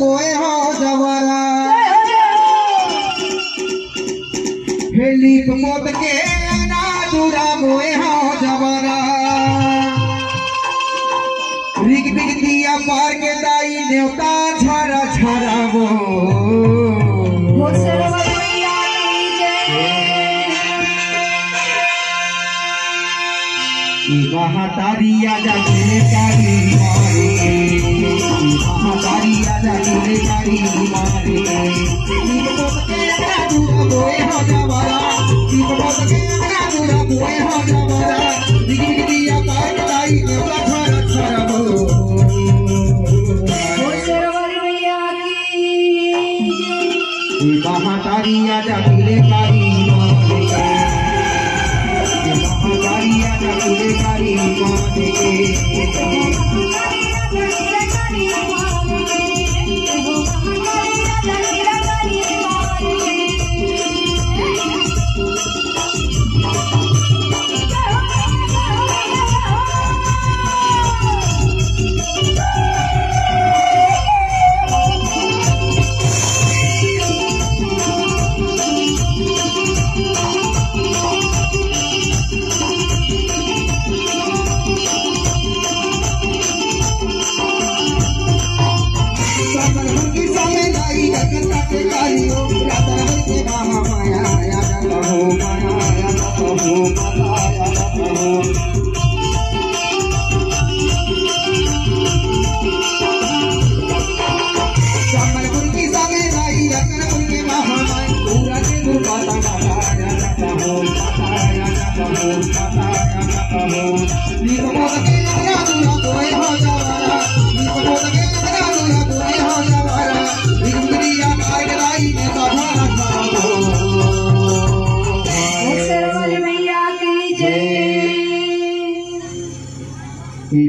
मोए हो जवारा हेली मोत के ना दूरा मोए हो जवारा रिग बिग दिया पार के दाई देवता छारा छारा वो महातारिया जाने कारी मारे महातारिया जाने कारी मारे दीपो के ना दूरा बोए हो जवारा दीपो के ना दूरा बोए हो जवारा दिग दिग दिया पार कलाई देवता छारा छारा वो सरवर भैया की महातारिया जाने कारी मारे महातारिया जाने कारी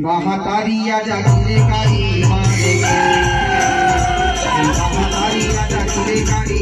महातारिया जाने कारी मारे महातारिया जाने कारी